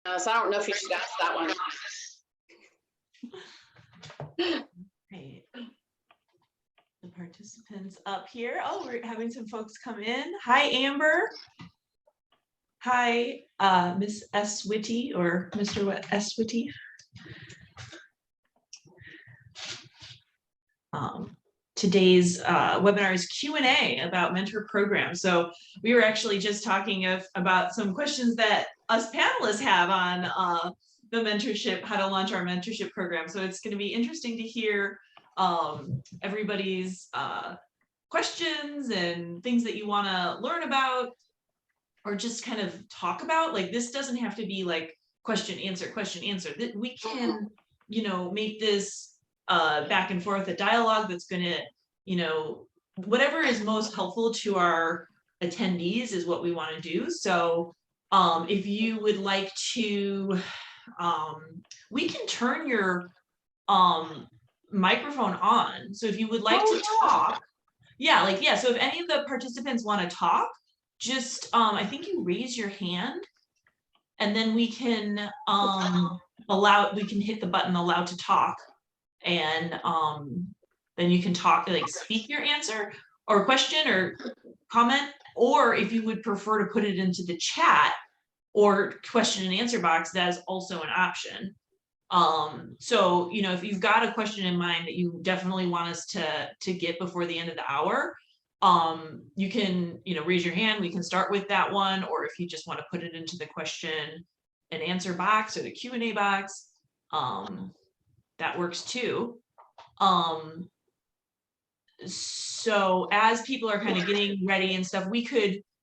So I don't know if you should ask that one. Right. The participants up here. Oh, we're having some folks come in. Hi, Amber. Hi, Miss S. Whitty or Mr. S. Whitty. Today's webinar is Q&A about mentor programs. So we were actually just talking about some questions that us panelists have on the mentorship, how to launch our mentorship program. So it's going to be interesting to hear everybody's questions and things that you want to learn about or just kind of talk about. Like, this doesn't have to be like question, answer. We can, make this back and forth, a dialogue that's going to, whatever is most helpful to our attendees is what we want to do. So if you would like to, we can turn your microphone on. So if you would like to talk, so if any of the participants want to talk, just I think you raise your hand and then we can we can hit the button allow to talk, and then you can talk, like speak your answer or question or comment, or if you would prefer to put it into the chat or question and answer box, that is also an option. So if you've got a question in mind that you definitely want us to get before the end of the hour, you can raise your hand. We can start with that one, or if you just want to put it into the question and answer box or the Q&A box, that works too. So as people are kind of getting ready and stuff,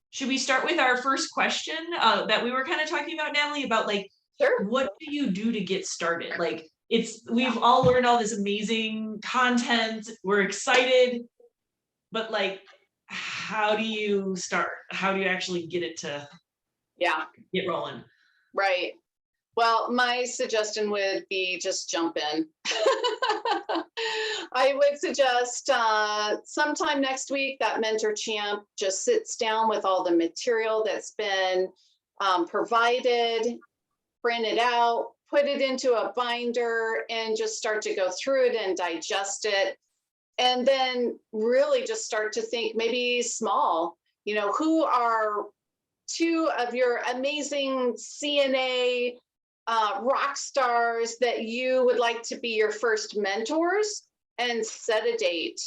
should we start with our first question that we were kind of talking about, Natalie, about like, Sure. What do you do to get started? Like, we've all learned all this amazing content. We're excited, but like, how do you start? How do you actually get it to get rolling? Right. Well, my suggestion would be just jump in. I would suggest sometime next week that Mentor Champ just sits down with all the material that's been provided, print it out, put it into a binder, and just start to go through it and digest it. And then really just start to think maybe small, who are two of your amazing CNA rock stars that you would like to be your first mentors, and set a date,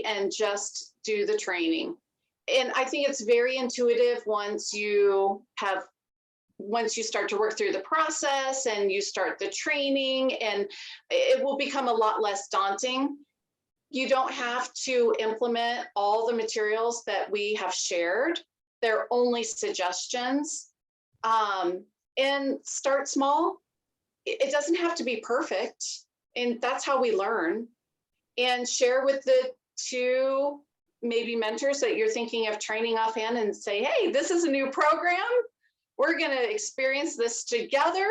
and just do the training. And I think it's very intuitive once you start to work through the process and you start the training, and it will become a lot less daunting. You don't have to implement all the materials that we have shared. They're only suggestions. And start small. It doesn't have to be perfect. And that's how we learn. And share with the two maybe mentors that you're thinking of training offhand and say, hey, this is a new program. We're going to experience this together.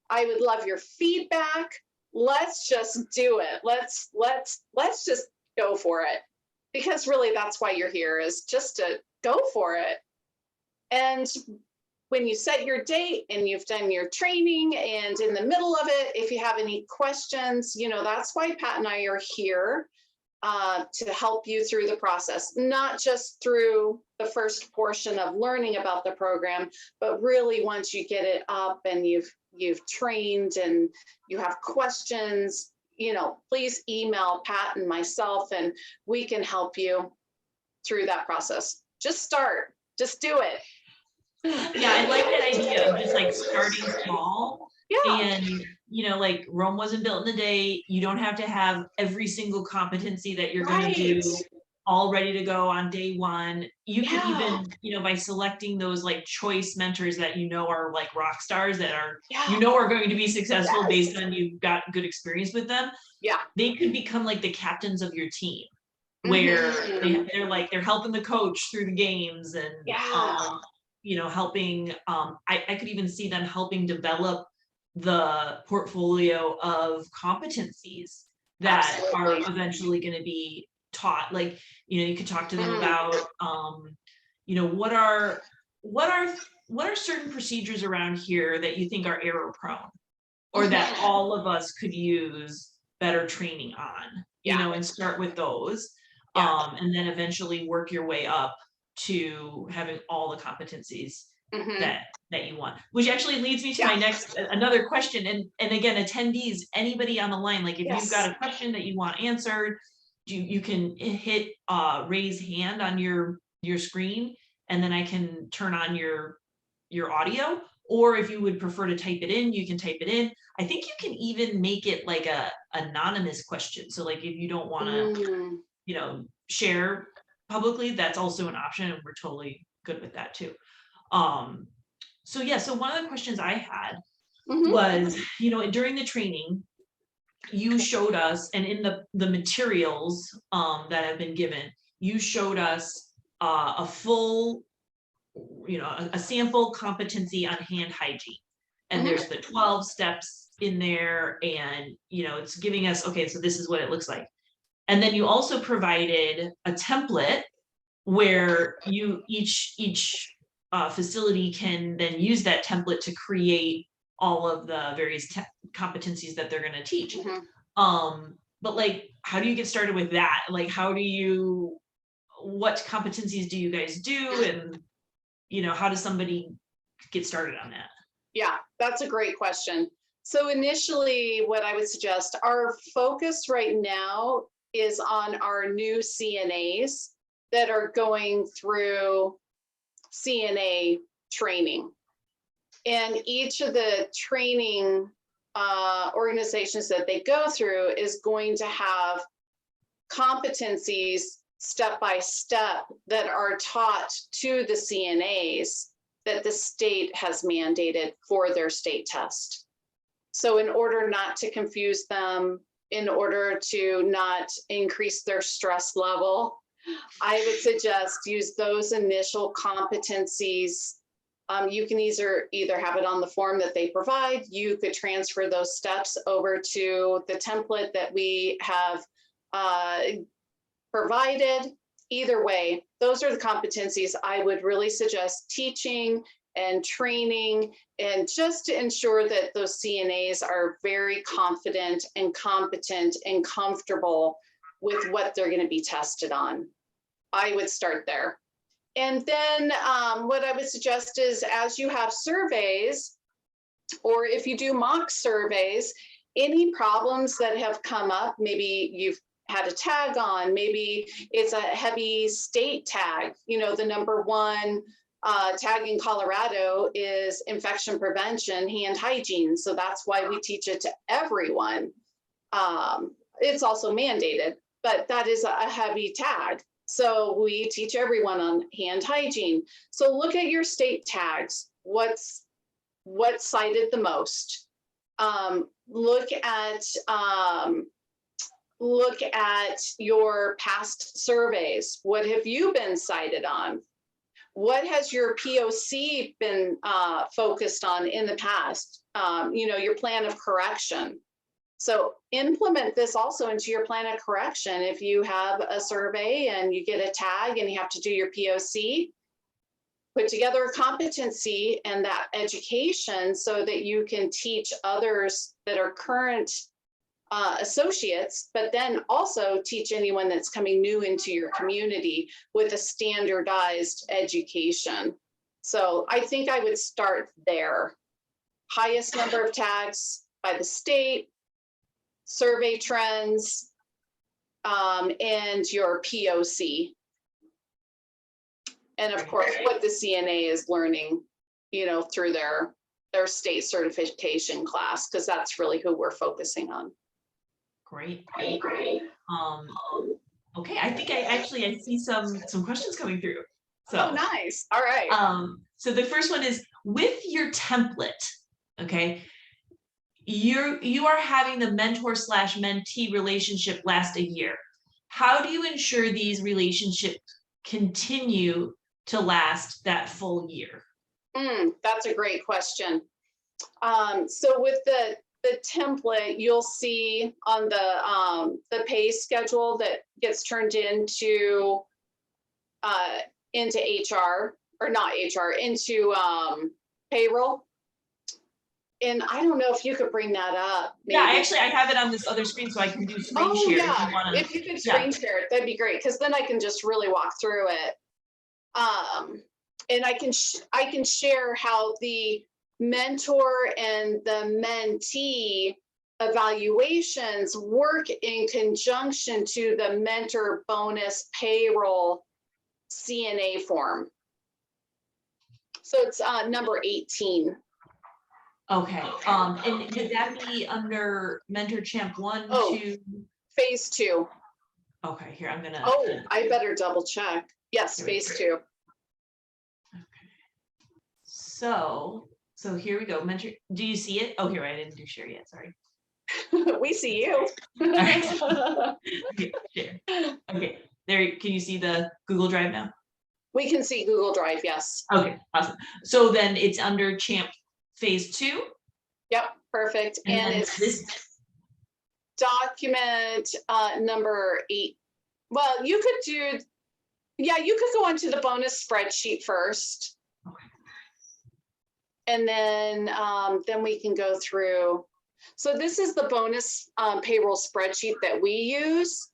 I would love your feedback. Let's just do it. Let's just go for it. Because really that's why you're here, is just to go for it. And when you set your date and you've done your training and in the middle of it, if you have any questions, that's why Pat and I are here to help you through the process, not just through the first portion of learning about the program, but really once you get it up and you've trained and you have questions, please email Pat and myself and we can help you through that process. Just start, just do it. Yeah, I like that idea of just like starting small. And like Rome wasn't built in a day. You don't have to have every single competency that you're going to do all ready to go on day one. You can even, by selecting those like choice mentors that are like rock stars that are are going to be successful based on you've got good experience with them. They could become like the captains of your team, where they're helping the coach through the games and helping, I could even see them helping develop the portfolio of competencies that are eventually going to be taught. Like, you could talk to them about, what are what are certain procedures around here that you think are error prone, or that all of us could use better training on, you know, and start with those, and then eventually work your way up to having all the competencies that you want, which actually leads me to my next another question. And again, attendees, anybody on the line, like if you've got a question that you want answered, you can hit raise hand on your screen, and then I can turn on your audio. Or if you would prefer to type it in, you can type it in. I think you can even make it like a anonymous question. So like if you don't want to, you know, share publicly, that's also an option, and we're totally good with that too. So yeah, so one of the questions I had was, you know, during the training, you showed us, and in the materials that have been given, you showed us a full, you know, a sample competency on hand hygiene. And there's the 12 steps in there, and, you know, it's giving us, okay, so this is what it looks like. And then you also provided a template where each facility can then use that template to create all of the various competencies that they're going to teach. But like, how do you get started with that? Like, what competencies do you guys do? And, you know, how does somebody get started on that? Yeah, that's a great question. So initially, what I would suggest, our focus right now is on our new CNAs that are going through CNA training. And each of the training organizations that they go through is going to have competencies step by step that are taught to the CNAs that the state has mandated for their state test. So in order not to confuse them, in order to not increase their stress level, I would suggest use those initial competencies. You can either have it on the form that they provide. You could transfer those steps over to the template that we have provided. Either way, those are the competencies I would really suggest teaching and training, and just to ensure that those CNAs are very confident and competent and comfortable with what they're going to be tested on. I would start there. And then what I would suggest is, as you have surveys, or if you do mock surveys, any problems that have come up, maybe you've had a tag on, maybe it's a heavy state tag. You know, the #1 tag in Colorado is infection prevention, hand hygiene. So that's why we teach it to everyone. It's also mandated, but that is a heavy tag. So we teach everyone on hand hygiene. So look at your state tags. What's cited the most? Look at your past surveys. What have you been cited on? What has your POC been focused on in the past? You know, your plan of correction. So implement this also into your plan of correction. If you have a survey and you get a tag and you have to do your POC, put together a competency and that education so that you can teach others that are current associates, but then also teach anyone that's coming new into your community with a standardized education. So I think I would start there. Highest number of tags by the state, survey trends, and your POC. And of course, what the CNA is learning, you know, through their state certification class, because that's really who we're focusing on. Great. Okay, I think I see some questions coming through. So, oh, nice. All right. So the first one is, with your template, okay, you are having the mentor/mentee relationship last a year. How do you ensure these relationships continue to last that full year? That's a great question. So with the template, you'll see on the pay schedule that gets turned into HR, or not HR, into payroll. And I don't know if you could bring that up. Maybe. Yeah, I have it on this other screen, so I can do screen Oh, share. yeah. If you wanna, If you could screen share it, that'd be great, because then I can just really walk through it. And I can share how the mentor and the mentee evaluations work in conjunction to the mentor bonus payroll CNA form. So it's number 18. Okay, and would that be under Mentor Champ 1, Oh. 2? Phase 2. Okay, here, I'm gonna. Oh, I better double check. Yes, Here we phase 2. Okay. So here we go. Mentor, do you see it? Oh, here, I didn't do share yet, sorry. We see you. Okay, share. Okay, there, can you see the Google Drive now? We can see Google Drive, yes. Okay, awesome. So then it's under Champ Phase 2. Yep, perfect. And it's this document number 8. Well, you could do, yeah, you could go onto the bonus spreadsheet first. Okay. And then we can go through. So this is the bonus payroll spreadsheet that we use.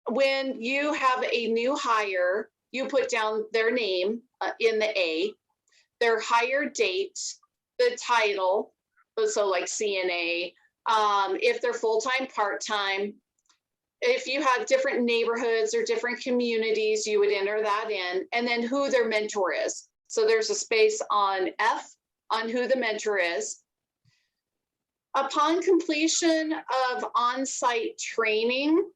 When you have a new hire, you put down their name in the A, their hire date, the title, so like CNA, if they're full-time, part-time. If you have different neighborhoods or different communities, you would enter that in, and then who their mentor is. So there's a space on F on who the mentor is. Upon completion of on-site training,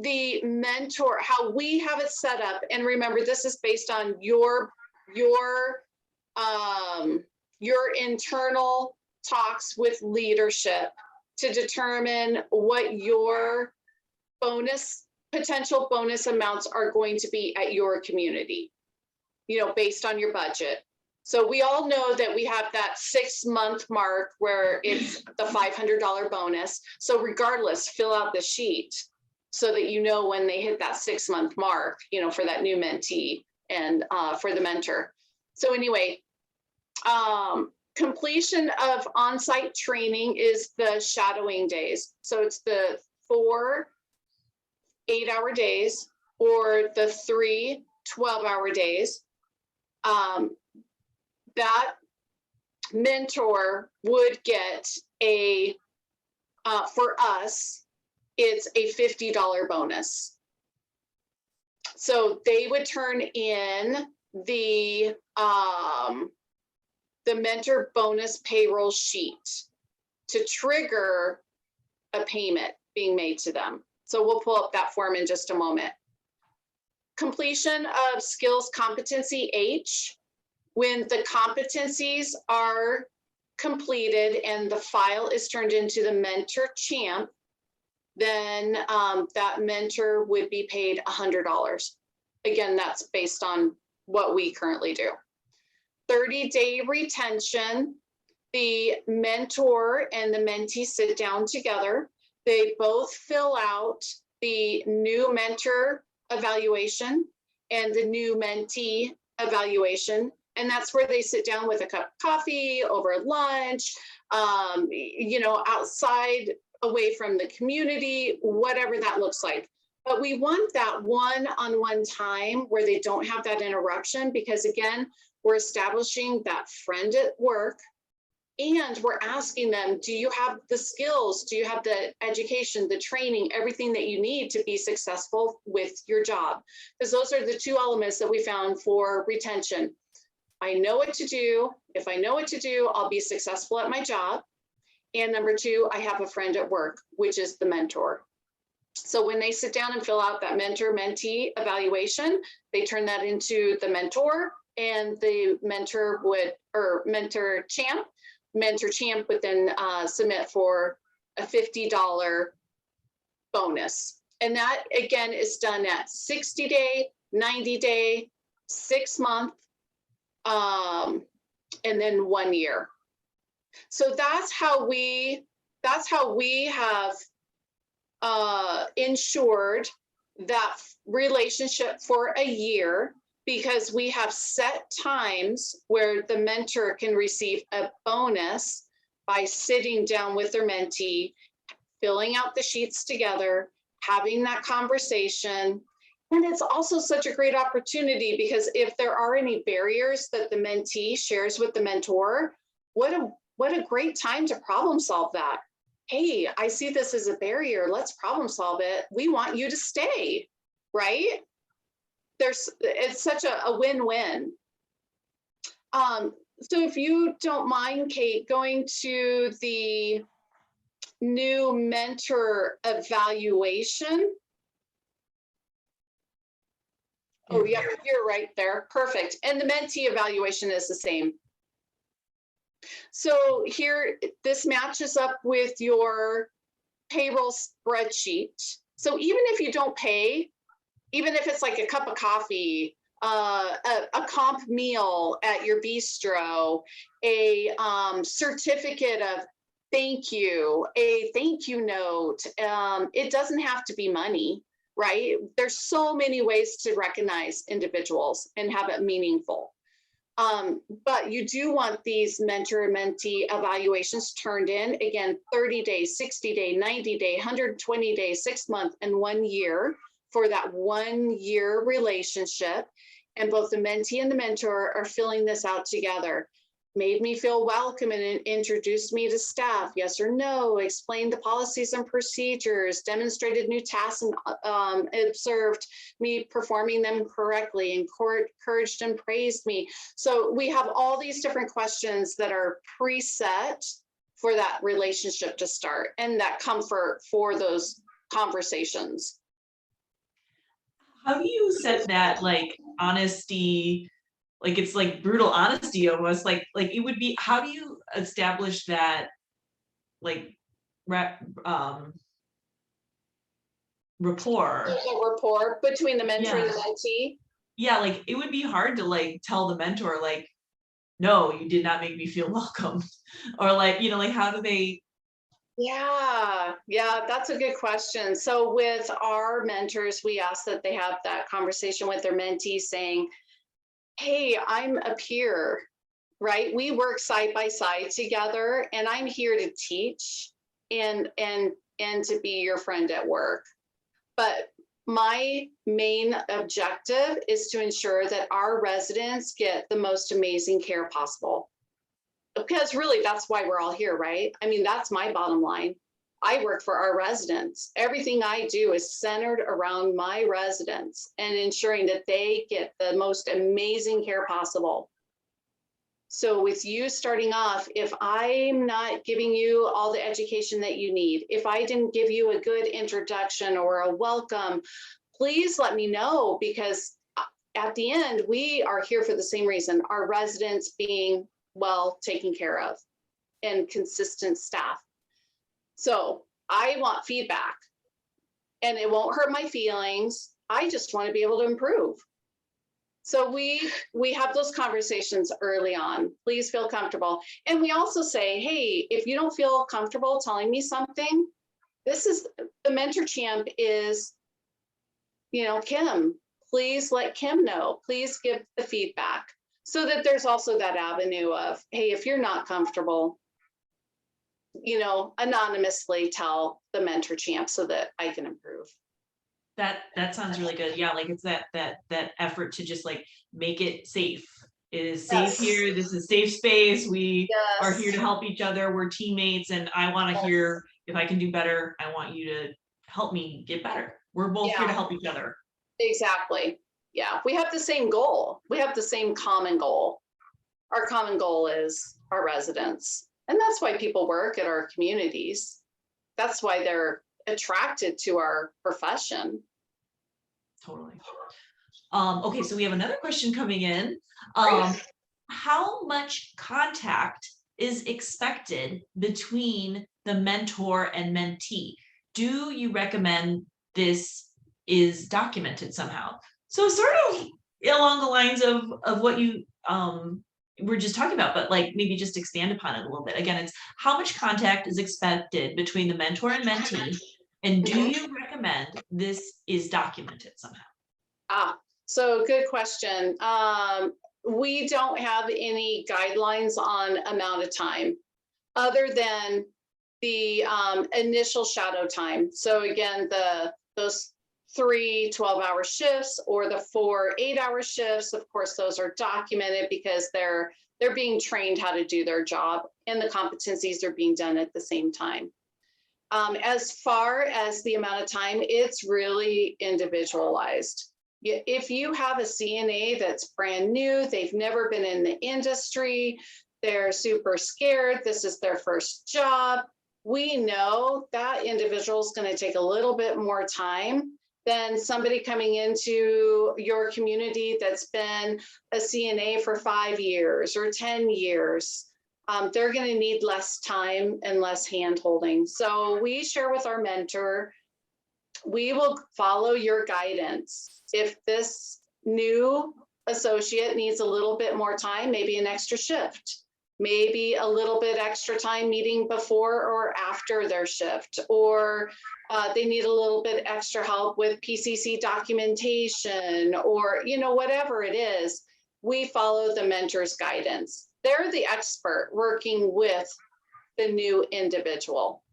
the mentor, how we have it set up, and remember, this is based on your internal talks with leadership to determine what your potential bonus amounts are going to be at your community, based on your budget. So we all know that we have that 6-month mark where it's the $500 bonus. So regardless, fill out the sheet so that you know when they hit that 6-month mark, for that new mentee and for the mentor. So anyway, completion of on-site training is the shadowing days. So it's the 4 8-hour days or the 3 12-hour days. That mentor would get for us, it's a $50 bonus. So they would turn in the mentor bonus payroll sheet to trigger a payment being made to them. So we'll pull up that form in just a moment. Completion of skills competency H. When the competencies are completed and the file is turned into the mentor champ, then that mentor would be paid $100. Again, that's based on what we currently do. 30-day retention, the mentor and the mentee sit down together. They both fill out the new mentor evaluation and the new mentee evaluation. And that's where they sit down with a cup of coffee over lunch, outside, away from the community, whatever that looks like. But we want that one-on-one time where they don't have that interruption, because again, we're establishing that friend at work, and we're asking them, do you have the skills? Do you have the education, the training, everything that you need to be successful with your job? Because those are the 2 elements that we found for retention. I know what to do. If I know what to do, I'll be successful at my job. And number 2, I have a friend at work, which is the mentor. So when they sit down and fill out that mentor-mentee evaluation, they turn that into the mentor, and the mentor champ would then submit for a $50 bonus. And that again is done at 60-day, 90-day, 6-month, and then 1 year. So that's how we have ensured that relationship for a year. because we have set times where the mentor can receive a bonus by sitting down with their mentee, filling out the sheets together, having that conversation. And it's also such a great opportunity because if there are any barriers that the mentee shares with the mentor, what a great time to problem solve that. Hey, I see this as a barrier. Let's problem solve it. We want you to stay, right? It's such a win-win. So if you don't mind, Kate, going to the new mentor evaluation. Oh, yeah, you're right there. Perfect. And the mentee evaluation is the same. So here, this matches up with your payroll spreadsheet. So even if you don't pay, even if it's like a cup of coffee, a comp meal at your bistro, a certificate of thank you, a thank you note, it doesn't have to be money, right? There's so many ways to recognize individuals and have it meaningful. But you do want these mentor-mentee evaluations turned in, again, 30 days, 60 day, 90 day, 120 days, 6 months, and 1 year for that 1 year relationship. And both the mentee and the mentor are filling this out together. Made me feel welcome and introduced me to staff, yes or no, explained the policies and procedures, demonstrated new tasks and observed me performing them correctly, encouraged and praised me. So we have all these different questions that are preset for that relationship to start and that comfort for those conversations. How do you set that like honesty? Like it's like brutal honesty almost, like it would be, how do you establish that like rapport? Rapport between the mentor and the mentee. Yeah, like it would be hard to like tell the mentor like, no, you did not make me feel welcome. Or like, you know, like how do they? Yeah, that's a good question. So with our mentors, we ask that they have that conversation with their mentee saying, hey, I'm a peer, right? We work side by side together and I'm here to teach and to be your friend at work. But my main objective is to ensure that our residents get the most amazing care possible. Because really, that's why we're all here, right? I mean, that's my bottom line. I work for our residents. Everything I do is centered around my residents and ensuring that they get the most amazing care possible. So with you starting off, if I'm not giving you all the education that you need, if I didn't give you a good introduction or a welcome, please let me know, because at the end, we are here for the same reason, our residents being well taken care of and consistent staff. So I want feedback and it won't hurt my feelings. I just want to be able to improve. So we have those conversations early on. Please feel comfortable. And we also say, hey, if you don't feel comfortable telling me something, this is the mentor champ is, you know, Kim. Please let Kim know. Please give the feedback so that there's also that avenue of, hey, if you're not comfortable, you know, anonymously tell the mentor champ so that I can improve. That sounds really good. Yeah, like it's that effort to just like make it safe. It is safe here. This is safe space. We are here to help each other. We're teammates, and I want to hear if I can do better. I want you to help me get better. We're both here to help each other. Exactly. Yeah, we have the same goal. We have the same common goal. Our common goal is our residents. And that's why people work at our communities. That's why they're attracted to our profession. Totally. Okay, so we have another question coming in. How much contact is expected between the mentor and mentee? Do you recommend this is documented somehow? So sort of along the lines of what you we're just talking about, but like maybe just expand upon it a little bit. Again, it's how much contact is expected between the mentor and mentee, and do you recommend this is documented somehow? So good question. We don't have any guidelines on amount of time other than the initial shadow time. So again, those 3 12-hour shifts or the 4 8-hour shifts, of course, those are documented because they're being trained how to do their job and the competencies are being done at the same time. As far as the amount of time, it's really individualized. If you have a CNA that's brand new, they've never been in the industry, they're super scared, this is their first job, we know that individual is going to take a little bit more time than somebody coming into your community that's been a CNA for 5 years or 10 years. They're going to need less time and less hand holding. So we share with our mentor, we will follow your guidance. If this new associate needs a little bit more time, maybe an extra shift, maybe a little bit extra time meeting before or after their shift, or they need a little bit extra help with PCC documentation, or, you know, whatever it is, we follow the mentor's guidance. They're the expert working with the new individual.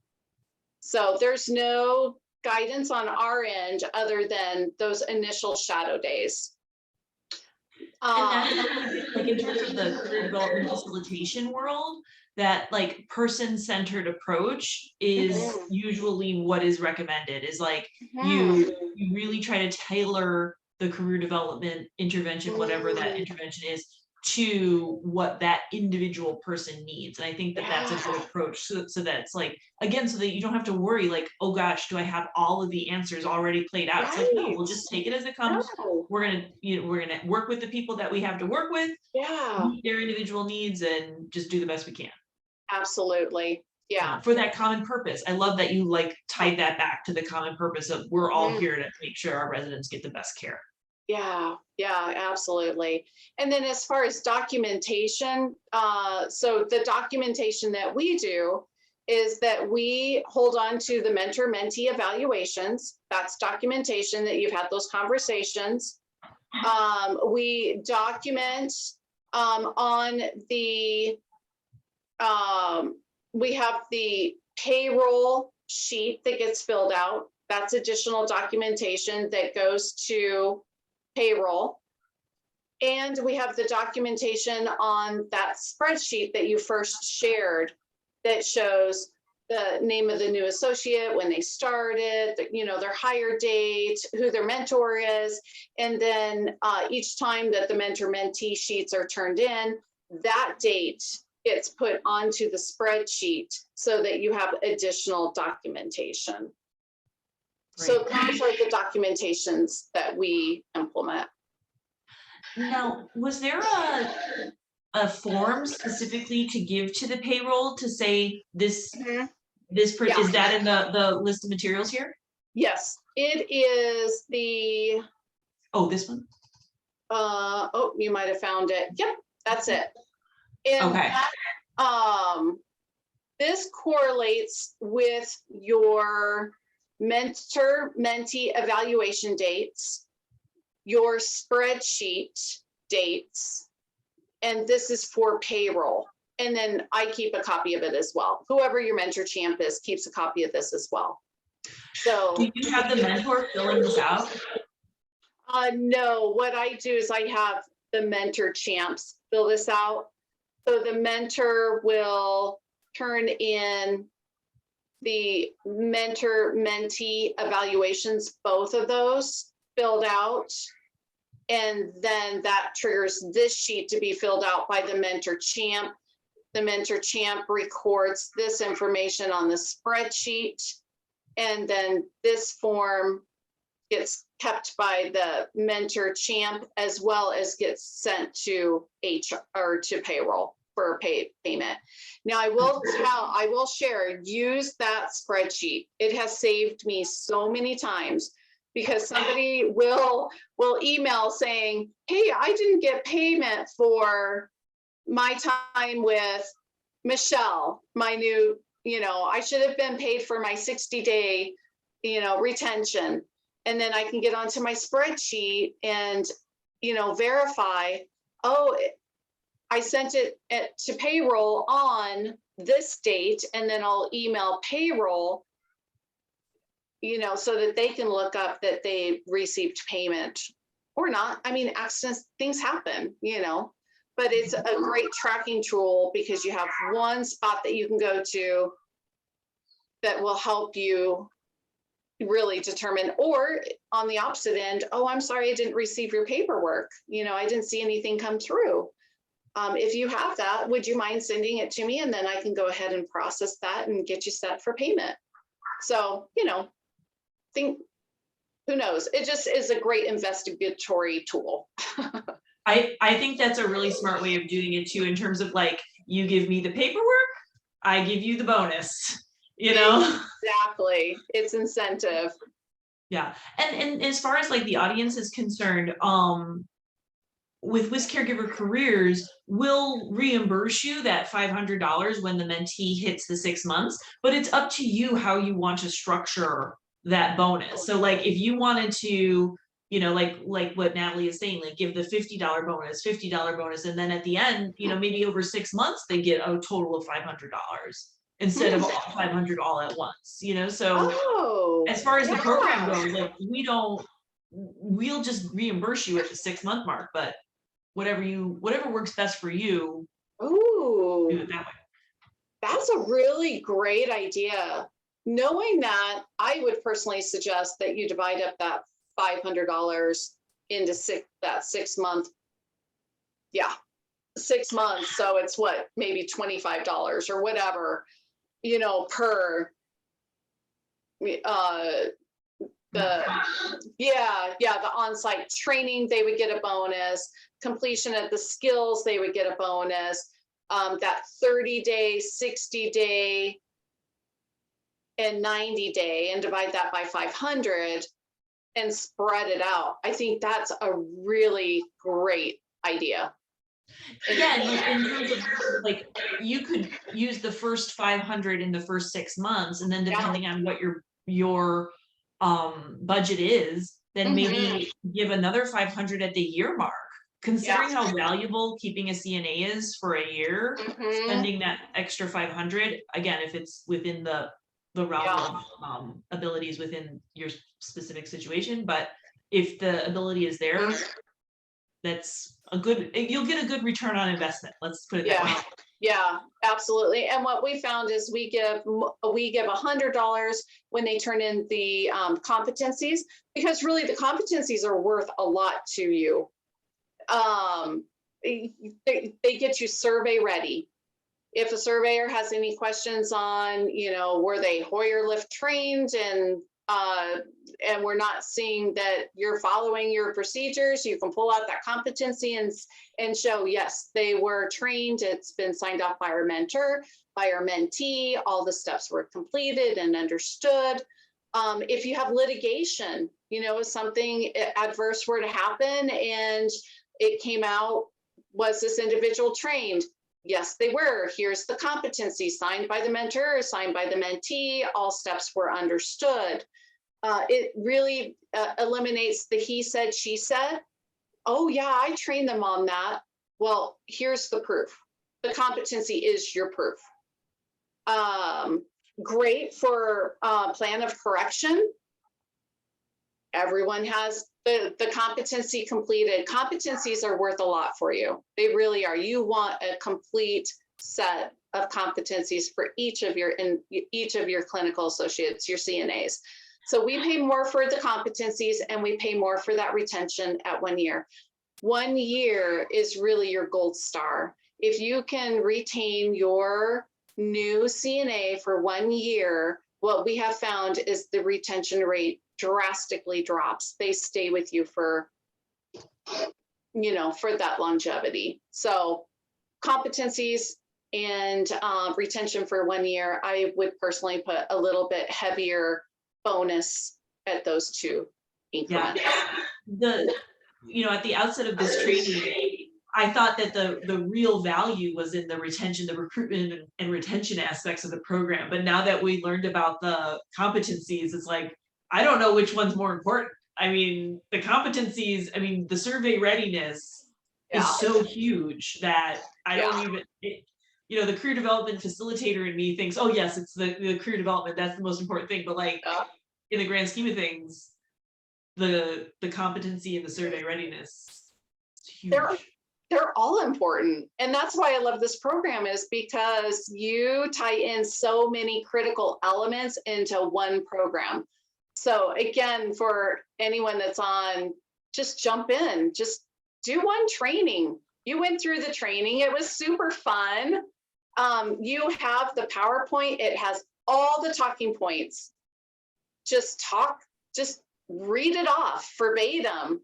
So there's no guidance on our end other than those initial shadow days. And that's like in terms of the career development facilitation world, that like person-centered approach is usually what is recommended, is like you really try to tailor the career development intervention, whatever that intervention is, to what that individual person needs. And I think that that's a good approach, so that it's like, again, so that you don't have to worry like, oh gosh, do I have all of the answers already played out? It's like, no, we'll just take it as it comes. We're gonna work with the people that we have to work with, meet their individual needs, and just do the best we can. Absolutely. Yeah. For that common purpose. I love that you like tied that back to the common purpose of we're all here to make sure our residents get the best care. Yeah, absolutely. And then as far as documentation, so the documentation that we do is that we hold on to the mentor-mentee evaluations. That's documentation that you've had those conversations. We document on the, we have the payroll sheet that gets filled out. That's additional documentation that goes to payroll. And we have the documentation on that spreadsheet that you first shared that shows the name of the new associate, when they started, you know, their hire date, who their mentor is. And then each time that the mentor-mentee sheets are turned in, that date gets put onto the spreadsheet so that you have additional documentation. Right. So those are the documentations that we implement. Now, was there a form specifically to give to the payroll to say this, is that in the list of materials here? Yes, it is the, oh, this one? Oh, you might have found it. Yep, that's it. And okay. That, this correlates with your mentor-mentee evaluation dates, your spreadsheet dates, and this is for payroll. And then I keep a copy of it as well. Whoever your mentor champ is keeps a copy of this as well. So do you have the mentor filling this out? No, what I do is I have the mentor champs fill this out. So the mentor will turn in the mentor-mentee evaluations, both of those filled out. And then that triggers this sheet to be filled out by the mentor champ. The mentor champ records this information on the spreadsheet. And then this form gets kept by the mentor champ, as well as gets sent to HR or to payroll for payment. Now I will share, use that spreadsheet. It has saved me so many times because somebody will email saying, hey, I didn't get payment for my time with Michelle, my new, you know, I should have been paid for my 60-day, you know, retention. And then I can get onto my spreadsheet and verify, oh, I sent it to payroll on this date, and then I'll email payroll, so that they can look up that they received payment or not. I mean, accidents, things happen, but it's a great tracking tool because you have one spot that you can go to that will help you really determine. Or on the opposite end, oh, I'm sorry, I didn't receive your paperwork. I didn't see anything come through. If you have that, would you mind sending it to me? And then I can go ahead and process that and get you set for payment. So, who knows? It just is a great investigatory tool. I think that's a really smart way of doing it too, in terms of like, you give me the paperwork, I give you the bonus, Exactly. It's incentive. Yeah. And as far as like the audience is concerned, with WisCaregiver Careers, we'll reimburse you that $500 when the mentee hits the 6 months, but it's up to you how you want to structure that bonus. So like if you wanted to, like what Natalie is saying, like give the $50 bonus, and then at the end, maybe over 6 months, they get a total of $500 instead of 500 all at once, so as far as the program goes, like we'll just reimburse you at the 6 month mark, but whatever works best for you, do it that way. That's a really great idea. Knowing that, I would personally suggest that you divide up that $500 into that 6 month. Yeah, 6 months. So it's what, maybe $25 or whatever, per the on-site training, they would get a bonus. Completion of the skills, they would get a bonus. That 30-day, 60-day, and 90-day, and divide that by 500 and spread it out. I think that's a really great idea. Yeah, in terms of like, you could use the first 500 in the first 6 months, and then depending on what your budget is, then maybe give another 500 at the year mark. Considering how valuable keeping a CNA is for a year, spending that extra 500, again, if it's within the realm of abilities within your specific situation, but if the ability is there, that's you'll get a good return on investment. Let's put it that way. Yeah, absolutely. And what we found is we give $100 when they turn in the competencies, because really the competencies are worth a lot to you. They get you survey ready. If a surveyor has any questions on, were they Hoyer lift trained, and we're not seeing that you're following your procedures, you can pull out that competency and show, yes, they were trained. It's been signed off by our mentor, by our mentee. All the steps were completed and understood. If you have litigation, if something adverse were to happen and it came out, was this individual trained? Yes, they were. Here's the competency signed by the mentor, signed by the mentee. All steps were understood. It really eliminates the he said, she said. Oh yeah, I trained them on that. Well, here's the proof. The competency is your proof. Great for plan of correction. Everyone has the competency completed. Competencies are worth a lot for you. They really are. You want a complete set of competencies for each of your clinical associates, your CNAs. So we pay more for the competencies, and we pay more for that retention at 1 year. 1 year is really your gold star. If you can retain your new CNA for 1 year, what we have found is the retention rate drastically drops. They stay with you for that longevity. So competencies and retention for 1 year, I would personally put a little bit heavier bonus at those two increments. At the outset of this training, I thought that the real value was in the retention, the recruitment and retention aspects of the program. But now that we learned about the competencies, it's like, I don't know which one's more important. I mean, the competencies, I mean, the survey readiness is Yeah. so huge that I don't Yeah. even, you know, the career development facilitator in me thinks, oh yes, it's the career development, that's the most important thing. But like Yeah. in the grand scheme of things, the competency and the survey readiness is They're huge. they're all important. And that's why I love this program, is because you tie in so many critical elements into one program. So again, for anyone that's on, just jump in, just do one training. You went through the training, it was super fun. You have the PowerPoint, it has all the talking points. Just talk, just read it off verbatim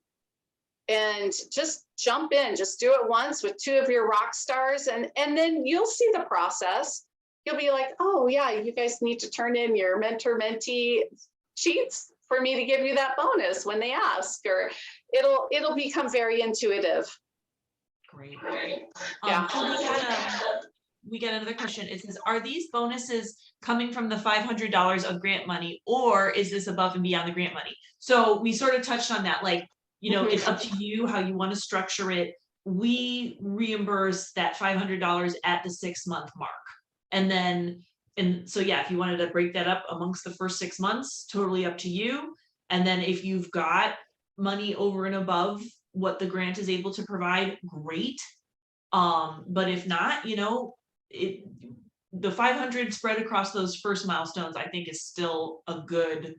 and just jump in, just do it once with two of your rock stars, and then you'll see the process. You'll be like, oh yeah, you guys need to turn in your mentor mentee sheets for me to give you that bonus when they ask, or it'll become very intuitive. Great. Yeah. So we got another question. It says, are these bonuses coming from the $500 of grant money, or is this above and beyond the grant money? So we sort of touched on that, like, you know, it's up to you how you want to structure it. We reimburse that $500 at the 6-month mark. And then, and so yeah, if you wanted to break that up amongst the first 6 months, totally up to you. And then if you've got money over and above what the grant is able to provide, great. But if not, you know, the 500 spread across those first milestones, I think, is still a good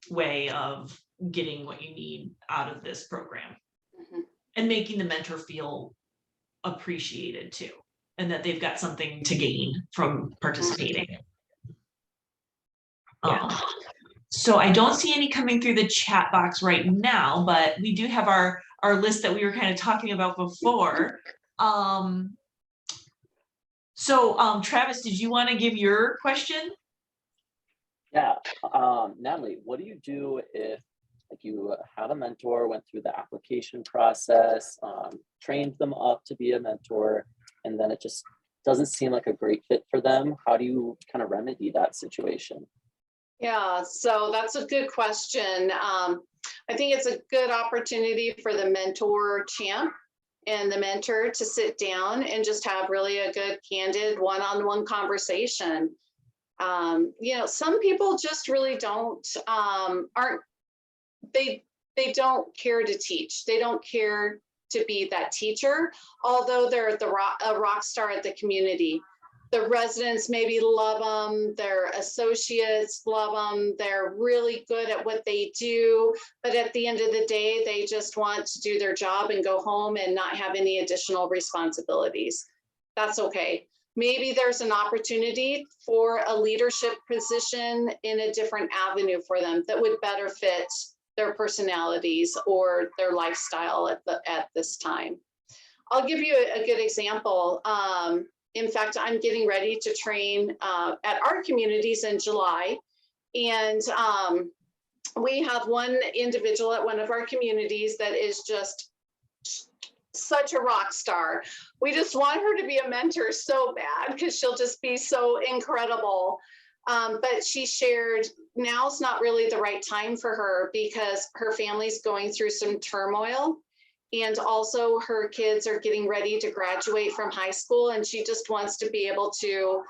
way of getting what you need out of this program. And making the mentor feel appreciated too, and that they've got something to gain from participating. So I don't see any coming through the chat box right now, but we do have our list that we were kind of talking about before. Travis, did you want to give your question? Yeah, Natalie, what do you do if, like, you had a mentor, went through the application process, trained them up to be a mentor, and then it just doesn't seem like a great fit for them? How do you kind of remedy that situation? Yeah, so that's a good question. I think it's a good opportunity for the mentor champ and the mentor to sit down and just have really a good, candid, one-on-one conversation. You know, some people just really don't, they don't care to teach. They don't care to be that teacher, although they're a rock star at the community. The residents maybe love them, their associates love them, they're really good at what they do, but at the end of the day, they just want to do their job and go home and not have any additional responsibilities. That's okay. Maybe there's an opportunity for a leadership position in a different avenue for them that would better fit their personalities or their lifestyle at this time. I'll give you a good example. In fact, I'm getting ready to train at our communities in July. And we have one individual at one of our communities that is just such a rock star. We just want her to be a mentor so bad because she'll just be so incredible. But she shared, now's not really the right time for her because her family's going through some turmoil. And also her kids are getting ready to graduate from high school, and she just wants to be able to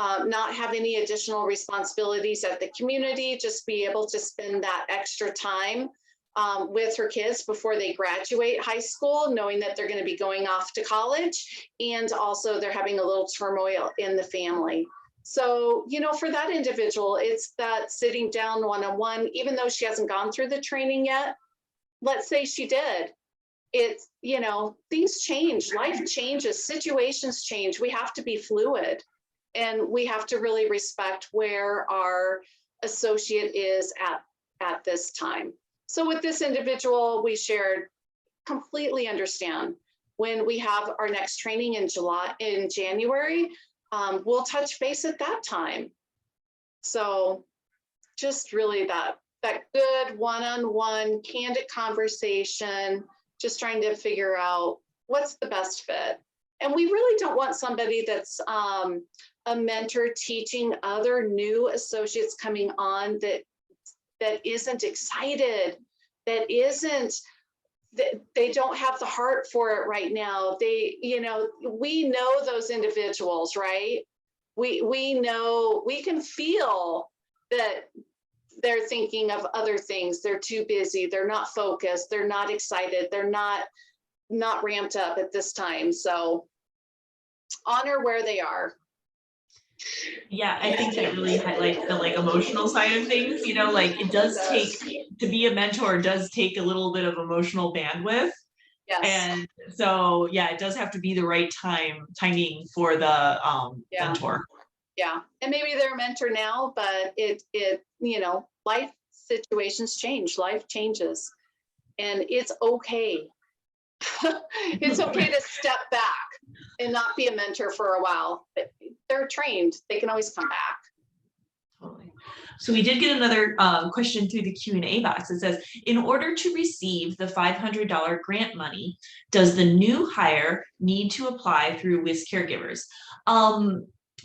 not have any additional responsibilities at the community, just be able to spend that extra time with her kids before they graduate high school, knowing that they're going to be going off to college, and also they're having a little turmoil in the family. So, you know, for that individual, it's that sitting down one-on-one, even though she hasn't gone through the training yet. Let's say she did. It's, you know, things change, life changes, situations change. We have to be fluid, and we have to really respect where our associate is at this time. So with this individual, we shared, completely understand. When we have our next training in January, we'll touch base at that time. So just really that good one-on-one candid conversation, just trying to figure out what's the best fit. And we really don't want somebody that's a mentor teaching other new associates coming on that isn't excited, that isn't, that they don't have the heart for it right now. They, you know, we know those individuals, right? We know, we can feel that they're thinking of other things. They're too busy. They're not focused. They're not excited. They're not ramped up at this time. So honor where they are. Yeah, I think that really highlights the like emotional side of things, you know, like it does take, to be a mentor does take a little bit of emotional bandwidth. Yes. And so, yeah, it does have to be the right timing for the Yeah. mentor. Yeah. And maybe they're a mentor now, but it, you know, life situations change, life changes, and it's okay. It's okay to step back and not be a mentor for a while. They're trained. They can always come back. Totally. So we did get another question through the Q&A box. It says, in order to receive the $500 grant money, does the new hire need to apply through WisCaregivers?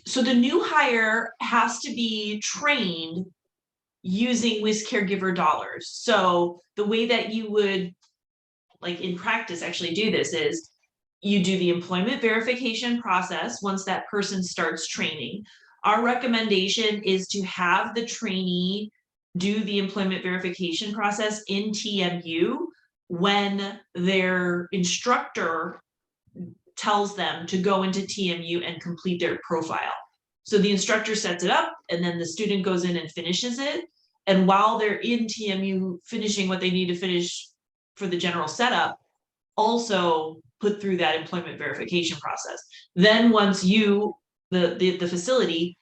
So the new hire has to be trained using WisCaregiver dollars. So the way that you would, like in practice, actually do this is you do the employment verification process once that person starts training. Our recommendation is to have the trainee do the employment verification process in TMU when their instructor tells them to go into TMU and complete their profile. So the instructor sets it up and then the student goes in and finishes it. And while they're in TMU finishing what they need to finish for the general setup, also put through that employment verification process. Then once you, the facility,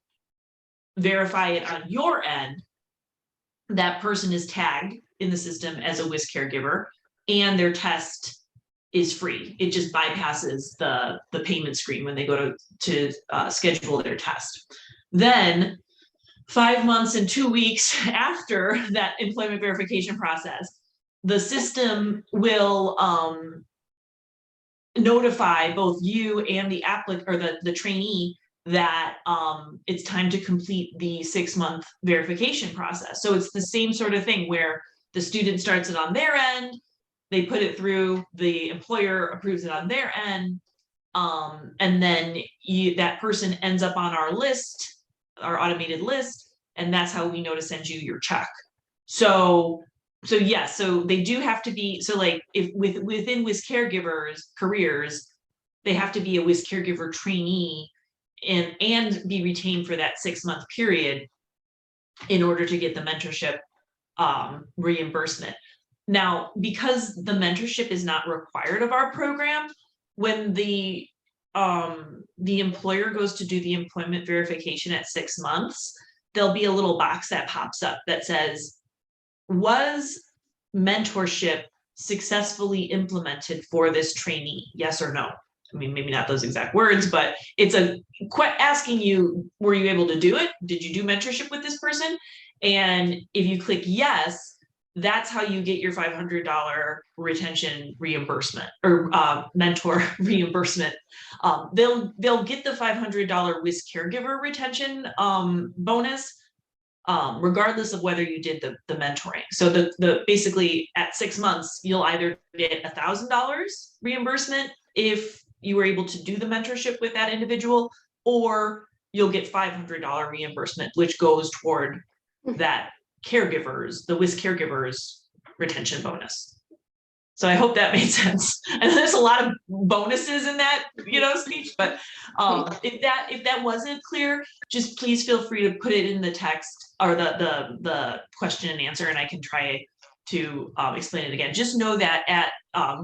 verify it on your end, that person is tagged in the system as a WisCaregiver and their test is free. It just bypasses the payment screen when they go to schedule their test. Then 5 months and 2 weeks after that employment verification process, the system will notify both you and the applicant or the trainee that it's time to complete the 6-month verification process. So it's the same sort of thing where the student starts it on their end, they put it through, the employer approves it on their end, and then that person ends up on our list, our automated list, and that's how we know to send you your check. So yes, so they do have to be, so like if within WisCaregivers careers, they have to be a WisCaregiver trainee and be retained for that 6-month period in order to get the mentorship reimbursement. Now, because the mentorship is not required of our program, when the employer goes to do the employment verification at 6 months, there'll be a little box that pops up that says, was mentorship successfully implemented for this trainee? Yes or no? I mean, maybe not those exact words, but it's asking you, were you able to do it? Did you do mentorship with this person? And if you click yes, that's how you get your $500 retention reimbursement or mentor reimbursement. They'll get the $500 WisCaregiver retention bonus, regardless of whether you did the mentoring. So the basically at 6 months, you'll either get $1,000 reimbursement if you were able to do the mentorship with that individual, or you'll get $500 reimbursement, which goes toward that the WisCaregivers retention bonus. So I hope that made sense. And there's a lot of bonuses in that, speech, but if that wasn't clear, just please feel free to put it in the text or the question and answer, and I can try to explain it again. Just know that at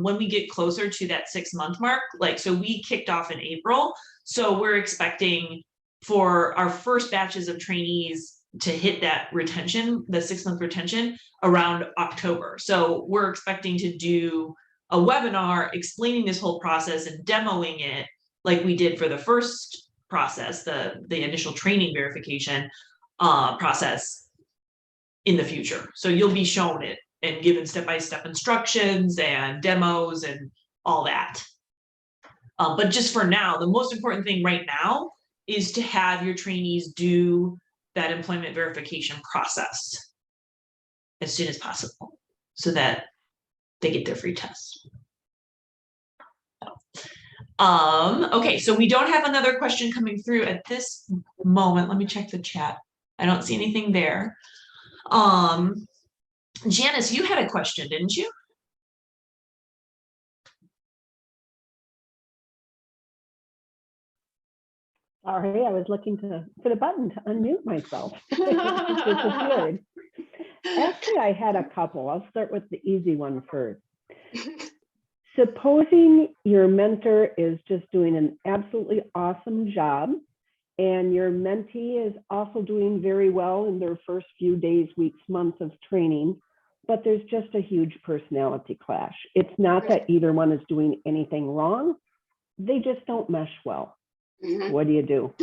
when we get closer to that 6-month mark, so we kicked off in April, so we're expecting for our first batches of trainees to hit that retention, the 6-month retention, around October. So we're expecting to do a webinar explaining this whole process and demoing it like we did for the first process, the initial training verification process in the future. So you'll be shown it and given step-by-step instructions and demos and all that. But just for now, the most important thing right now is to have your trainees do that employment verification process as soon as possible. so that they get their free test. Okay, so we don't have another question coming through at this moment. Let me check the chat. I don't see anything there. Janice, you had a question, didn't you? Sorry, I was looking for the button to unmute myself. It disappeared. Actually, I had a couple. I'll start with the easy one first. Supposing your mentor is just doing an absolutely awesome job and your mentee is also doing very well in their first few days, weeks, months of training, but there's just a huge personality clash. It's not that either one is doing anything wrong. They just don't mesh well. Mhm. What do you do?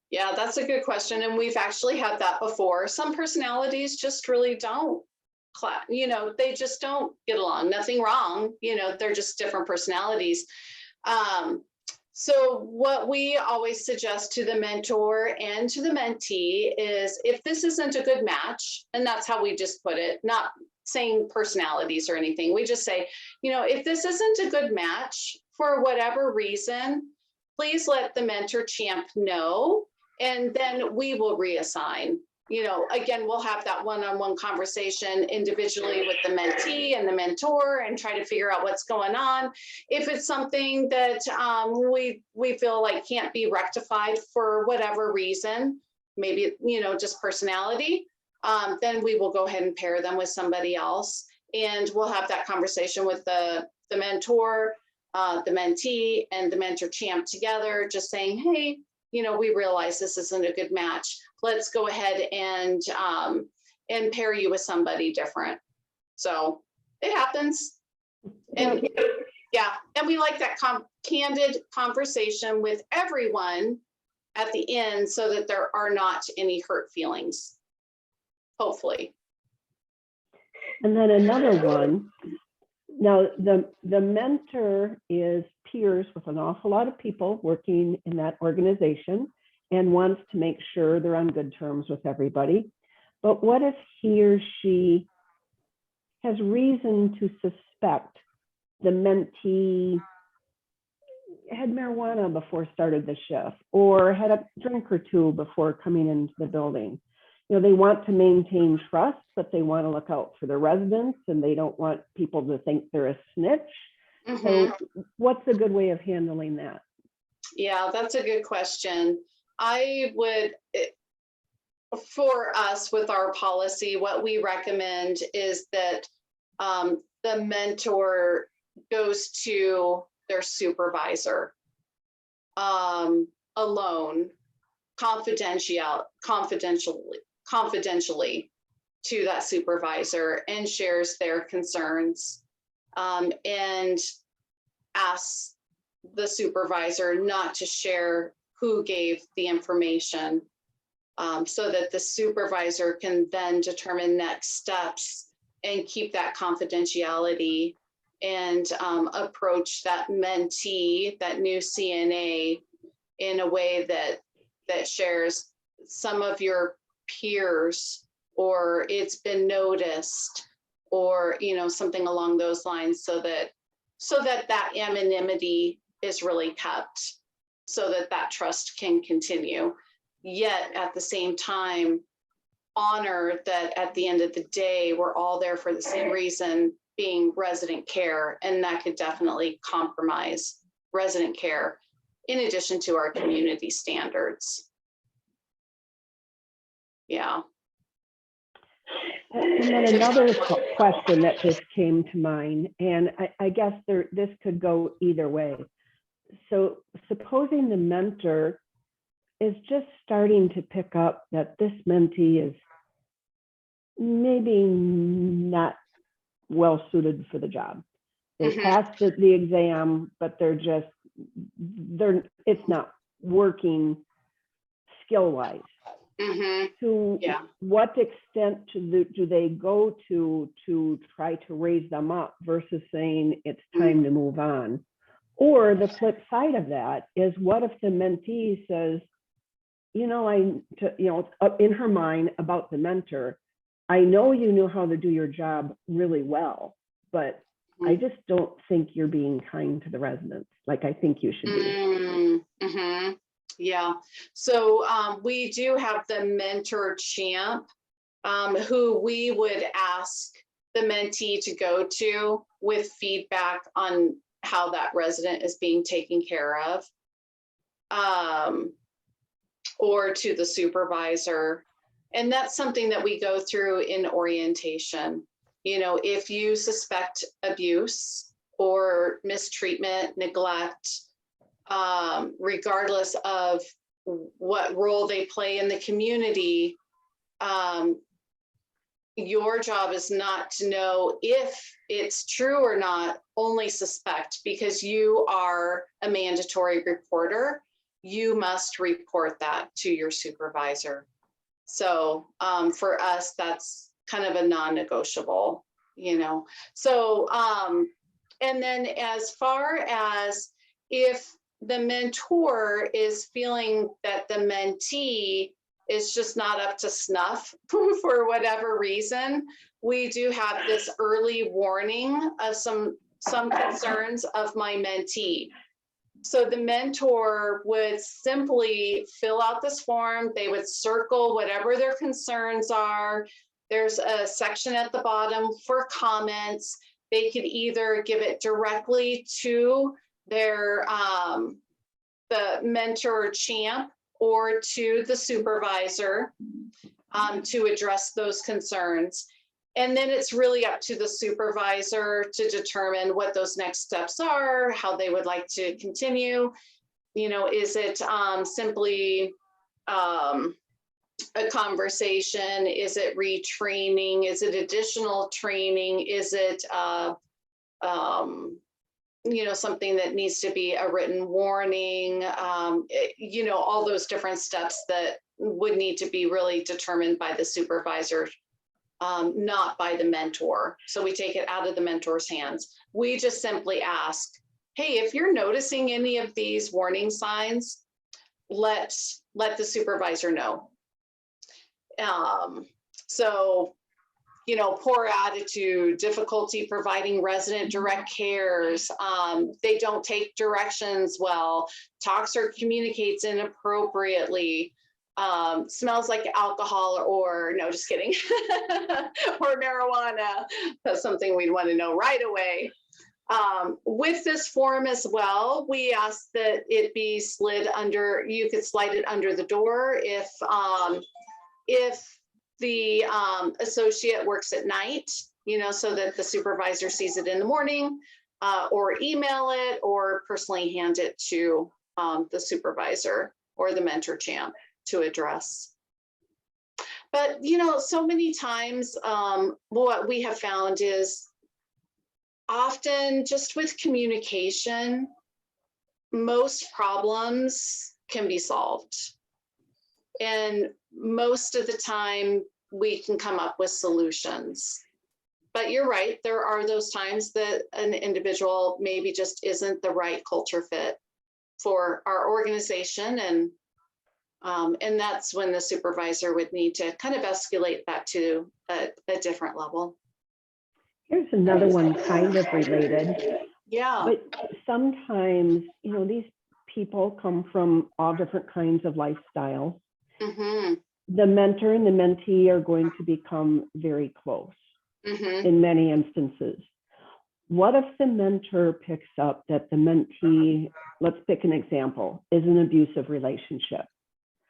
Yeah, that's a good question. And we've actually had that before. Some personalities just really don't they just don't get along. Nothing wrong, they're just different personalities. So what we always suggest to the mentor and to the mentee is if this isn't a good match, and that's how we just put it, not saying personalities or anything. We just say, if this isn't a good match for whatever reason, please let the mentor champ know, and then we will reassign. Again, we'll have that one-on-one conversation individually with the mentee and the mentor and try to figure out what's going on. If it's something that we feel like can't be rectified for whatever reason, maybe, just personality, then we will go ahead and pair them with somebody else. And we'll have that conversation with the mentor, the mentee, and the mentor champ together, just saying, hey, we realize this isn't a good match. Let's go ahead and pair you with somebody different. So it happens. And yeah, and we like that candid conversation with everyone at the end so that there are not any hurt feelings, hopefully. And then another one. Now, the mentor is peers with an awful lot of people working in that organization and wants to make sure they're on good terms with everybody. But what if he or she has reason to suspect the mentee had marijuana before started the shift or had a drink or two before coming into the building? They want to maintain trust, but they want to look out for the residents and they don't want people to think they're a snitch. Mm-hmm. So what's a good way of handling that? Yeah, that's a good question. I would, for us with our policy, what we recommend is that the mentor goes to their supervisor alone, confidentially to that supervisor and shares their concerns and asks the supervisor not to share who gave the information so that the supervisor can then determine next steps and keep that confidentiality and approach that mentee, that new CNA, in a way that shares some of your peers, or it's been noticed, or something along those lines, so that anonymity is really kept, so that trust can continue. Yet at the same time, honor that at the end of the day, we're all there for the same reason, being resident care, and that could definitely compromise resident care in addition to our community standards. Yeah. And then another question that just came to mind, and I guess this could go either way. So supposing the mentor is just starting to pick up that this mentee is maybe not well suited for the job. They passed the exam, but it's not working skill-wise. To what extent do they go to try to raise them up versus saying it's time to move on? Or the flip side of that is, what if the mentee says, in her mind about the mentor, I know you knew how to do your job really well, but I just don't think you're being kind to the residents like I think you should be. Mm-hmm. Yeah. So we do have the mentor champ who we would ask the mentee to go to with feedback on how that resident is being taken care of, or to the supervisor. And that's something that we go through in orientation. You know, if you suspect abuse or mistreatment, neglect, regardless of what role they play in the community, your job is not to know if it's true or not, only suspect, because you are a mandatory reporter. You must report that to your supervisor. So for us, that's kind of a non-negotiable, you know. So, and then as far as if the mentor is feeling that the mentee is just not up to snuff for whatever reason, we do have this early warning of some concerns of my mentee. So the mentor would simply fill out this form. They would circle whatever their concerns are. There's a section at the bottom for comments. They could either give it directly to their the mentor champ or to the supervisor to address those concerns. And then it's really up to the supervisor to determine what those next steps are, how they would like to continue. You know, is it simply a conversation? Is it retraining? Is it additional training? Is it, you know, something that needs to be a written warning? You know, all those different steps that would need to be really determined by the supervisor, not by the mentor. So we take it out of the mentor's hands. We just simply ask, hey, if you're noticing any of these warning signs, let the supervisor know. So, you know, poor attitude, difficulty providing resident direct cares, they don't take directions well, talks or communicates inappropriately, smells like alcohol, or no, just kidding, or marijuana. That's something we'd want to know right away. With this form as well, we ask that it be slid under, you could slide it under the door if the associate works at night, you know, so that the supervisor sees it in the morning, or email it, or personally hand it to the supervisor or the mentor champ to address. But, you know, so many times what we have found is often just with communication, most problems can be solved. And most of the time we can come up with solutions. But you're right, there are those times that an individual maybe just isn't the right culture fit for our organization, and that's when the supervisor would need to kind of escalate that to a different level. Here's another one kind of related. Yeah. But sometimes, you know, these people come from all different kinds of lifestyles. Mm-hmm. The mentor and the mentee are going to become very close in many instances. What if the mentor picks up that the mentee, let's pick an example, is an abusive relationship?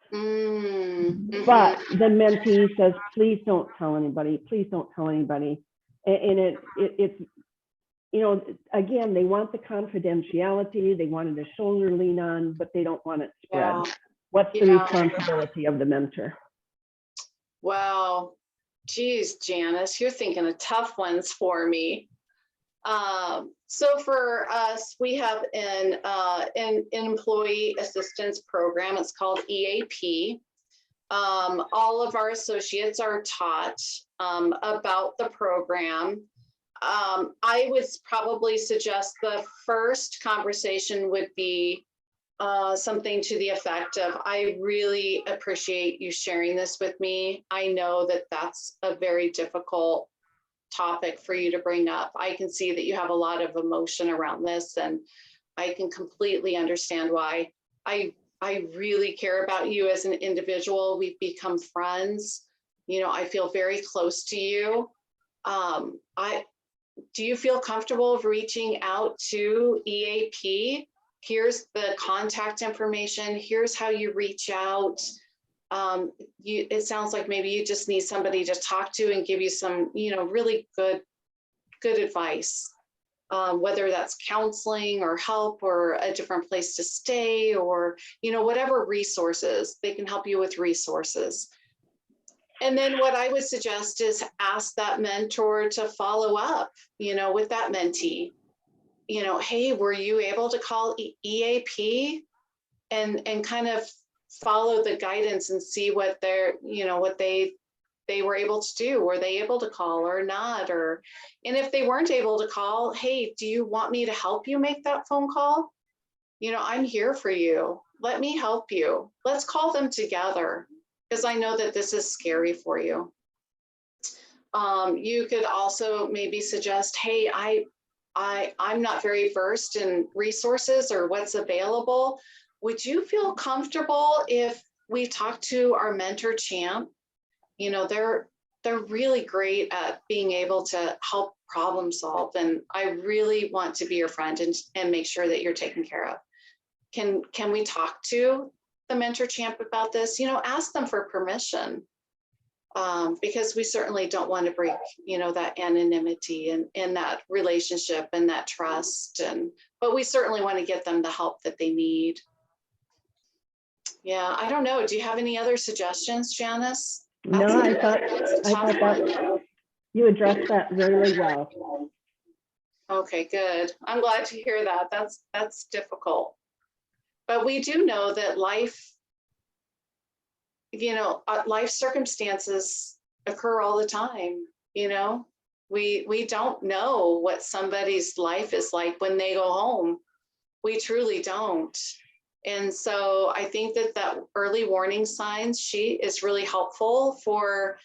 But the mentee says, please don't tell anybody, please don't tell anybody. And it's, you know, again, they want the confidentiality, they wanted a shoulder lean on, but they don't want it spread. Yeah. What's the responsibility of the mentor? Wow. Geez, Janice, you're thinking of tough ones for me. So for us, we have an employee assistance program. It's called EAP. All of our associates are taught about the program. I would probably suggest the first conversation would be something to the effect of, I really appreciate you sharing this with me. I know that that's a very difficult topic for you to bring up. I can see that you have a lot of emotion around this, and I can completely understand why. I really care about you as an individual. We've become friends. You know, I feel very close to you. Do you feel comfortable reaching out to EAP? Here's the contact information. Here's how you reach out. It sounds like maybe you just need somebody to talk to and give you some, you know, really good advice. Whether that's counseling or help or a different place to stay, or, you know, whatever resources, they can help you with resources. And then what I would suggest is ask that mentor to follow up, you know, with that mentee. You know, hey, were you able to call EAP, and kind of follow the guidance and see what they're, you know, what they were able to do. Were they able to call or not? Or, and if they weren't able to call, hey, do you want me to help you make that phone call? You know, I'm here for you. Let me help you. Let's call them together, because I know that this is scary for you. You could also maybe suggest, hey, I'm not very versed in resources or what's available. Would you feel comfortable if we talk to our mentor champ? You know, they're really great at being able to help problem solve. And I really want to be your friend and make sure that you're taken care of. Can we talk to the mentor champ about this? You know, ask them for permission. Because we certainly don't want to break, you know, that anonymity and that relationship and that trust. But we certainly want to get them the help that they need. Yeah, I don't know. Do you have any other suggestions, Janice? No, I thought that you addressed that really well. Okay, good. I'm glad to hear that. That's difficult. But we do know that life, you know, life circumstances occur all the time. You know, we don't know what somebody's life is like when they go home. We truly don't. And so I think that early warning signs sheet is really helpful for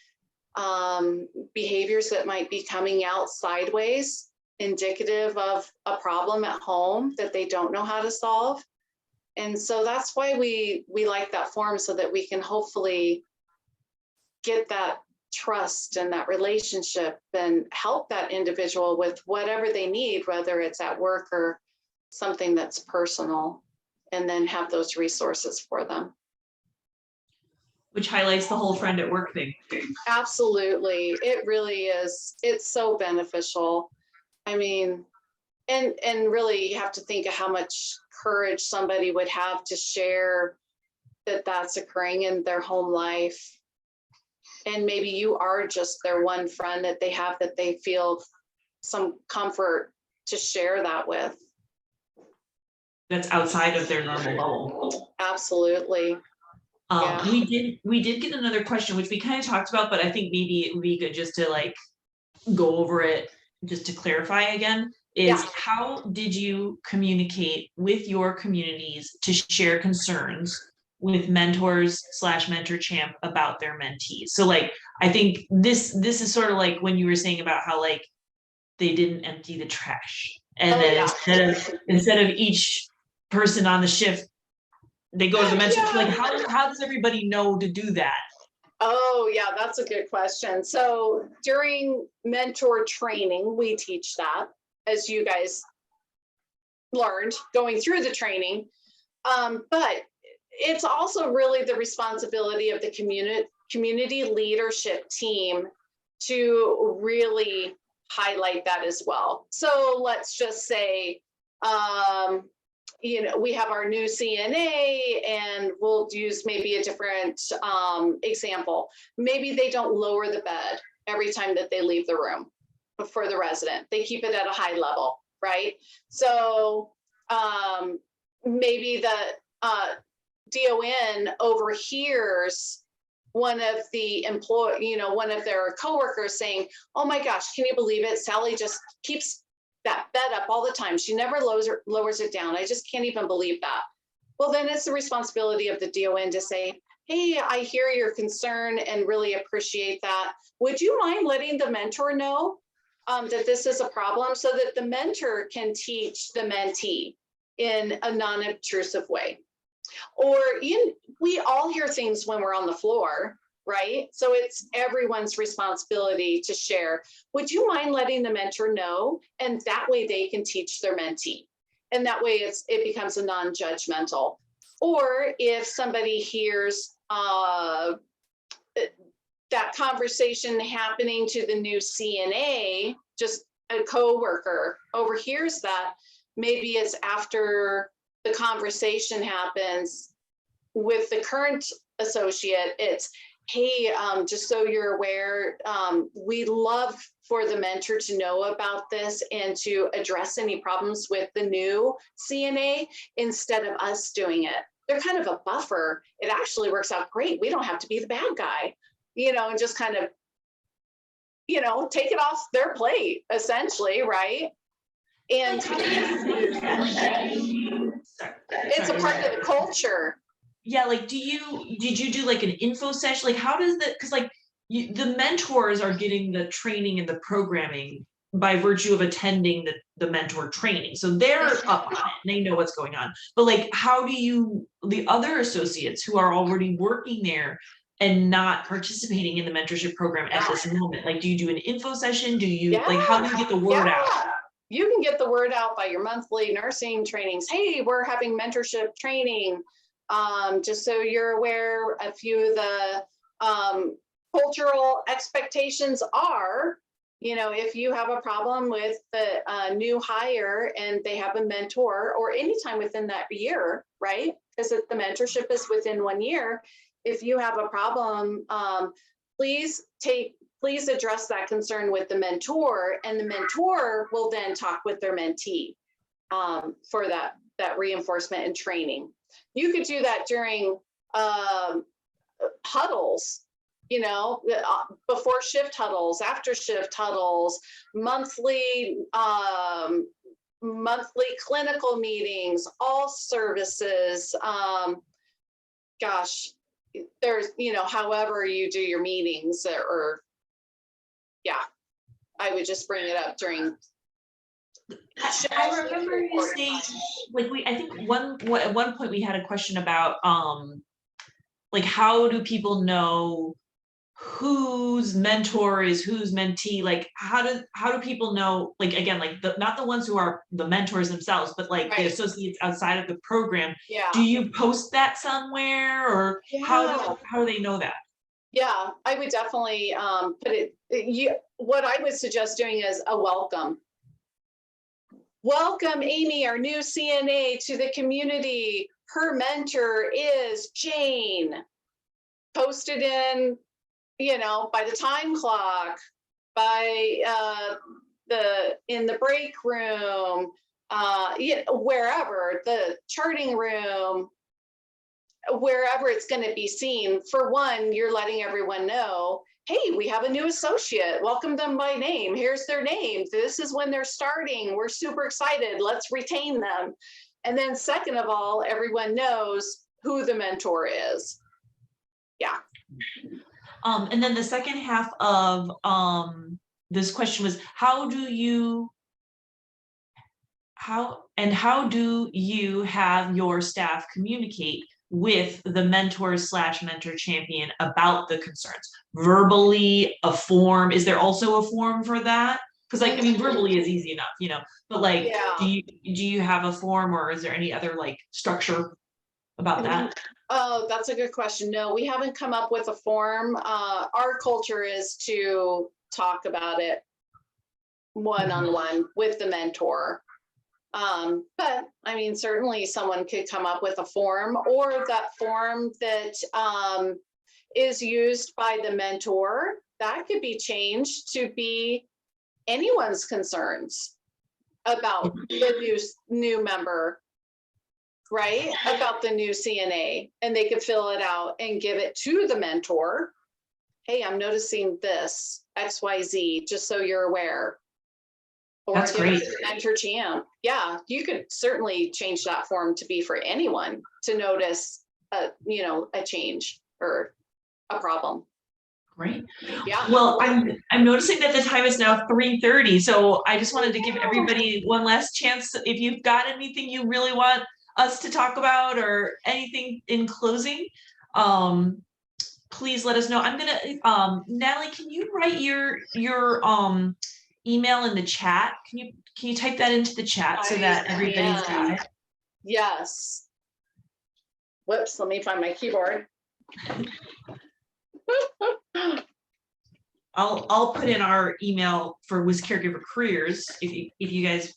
behaviors that might be coming out sideways, indicative of a problem at home that they don't know how to solve. And so that's why we like that form, so that we can hopefully get that trust and that relationship and help that individual with whatever they need, whether it's at work or something that's personal, and then have those resources for them. Which highlights the whole friend at work thing. Absolutely. It really is. It's so beneficial. I mean, and really you have to think of how much courage somebody would have to share that that's occurring in their home life. And maybe you are just their one friend that they have, that they feel some comfort to share that with. That's outside of their normal level. Absolutely. Yeah. We did get another question, which we kind of talked about, but I think maybe it would be good just to like go over it, just to clarify again, is Yeah. how did you communicate with your communities to share concerns with mentors / mentor champ about their mentees? So like, I think this is sort of like when you were saying about how like they didn't empty the trash, and then instead of each person on the shift, they go to the mentor. Like how does everybody know to do that? Oh yeah, that's a good question. So during mentor training, we teach that, as you guys learned going through the training. But it's also really the responsibility of the community leadership team to really highlight that as well. So let's just say, you know, we have our new CNA, and we'll use maybe a different example. Maybe they don't lower the bed every time that they leave the room for the resident. They keep it at a high level, right? So maybe the DON overhears one of the one of their coworkers saying, "Oh my gosh, can you believe it? Sally just keeps that bed up all the time. She never lowers it down. I just can't even believe that." well, then it's the responsibility of the DON to say, hey, I hear your concern and really appreciate that. Would you mind letting the mentor know that this is a problem, so that the mentor can teach the mentee in a non-obtrusive way? Or we all hear things when we're on the floor, right? So it's everyone's responsibility to share. Would you mind letting the mentor know? And that way they can teach their mentee. And that way it becomes a non-judgmental. Or if somebody hears that conversation happening to the new CNA, just a coworker overhears that, maybe it's after the conversation happens with the current associate, it's, hey, just so you're aware, we'd love for the mentor to know about this and to address any problems with the new CNA instead of us doing it. They're kind of a buffer. It actually works out great. We don't have to be the bad guy, and just kind of, take it off their plate, essentially, right? And it's a part of the culture. Yeah, like, did you do like an info session? Like, how does that, because like the mentors are getting the training and the programming by virtue of attending the mentor training. So they're up on it, they know what's going on. But like, how do the other associates who are already working there and not participating in the mentorship program at this moment, like, do you do an info session? Do you like, how do you get the word out? You can get the word out by your monthly nursing trainings. Hey, we're having mentorship training. Just so you're aware, a few of the cultural expectations are, if you have a problem with the new hire and they have a mentor, or anytime within that year, right? Because the mentorship is within 1 year. If you have a problem, please address that concern with the mentor, and the mentor will then talk with their mentee for that reinforcement and training. You could do that during huddles, before shift huddles, after shift huddles, monthly clinical meetings, all services. Gosh, there's, however you do your meetings, or yeah, I would just bring it up during. I remember you saying, like, I think at one point we had a question about like, how do people know whose mentor is whose mentee? Like, how do people know, like, again, like, not the ones who are the mentors themselves, but like the associates outside of the program? Yeah. Do you post that somewhere, or how do they know that? Yeah, I would definitely put it. What I would suggest doing is a welcome. Welcome, Amy, our new CNA, to the community. Her mentor is Jane. Posted in, by the time clock, by in the break room, wherever, the charting room, wherever it's going to be seen. For one, you're letting everyone know, hey, we have a new associate. Welcome them by name. Here's their name. This is when they're starting. We're super excited. Let's retain them. And then second of all, everyone knows who the mentor is. Yeah. And then the second half of this question was, how do you have your staff communicate with the mentor/mentor champion about the concerns? Verbally, a form? Is there also a form for that? Because, like, I mean, verbally is easy enough, but like, do you have a form, or is there any other like structure about that? Oh, that's a good question. No, we haven't come up with a form. Our culture is to talk about it one-on-one with the mentor. But I mean, certainly someone could come up with a form, or that form that is used by the mentor, that could be changed to be anyone's concerns about the new member, right? About the new CNA, and they could fill it out and give it to the mentor. Hey, I'm noticing this, XYZ, just so you're aware. Or That's give it great. to mentor champ. Yeah, you could certainly change that form to be for anyone to notice a change or a problem. Great. Yeah. Well, I'm noticing that the time is now 3:30, so I just wanted to give everybody one last chance. If you've got anything you really want us to talk about or anything in closing, please let us know. I'm gonna, Natalie, can you write your email in the chat? Can you type that into the chat so that everybody's got it? Yes. Whoops, let me find my keyboard. I'll put in our email for WisCaregiver careers if you guys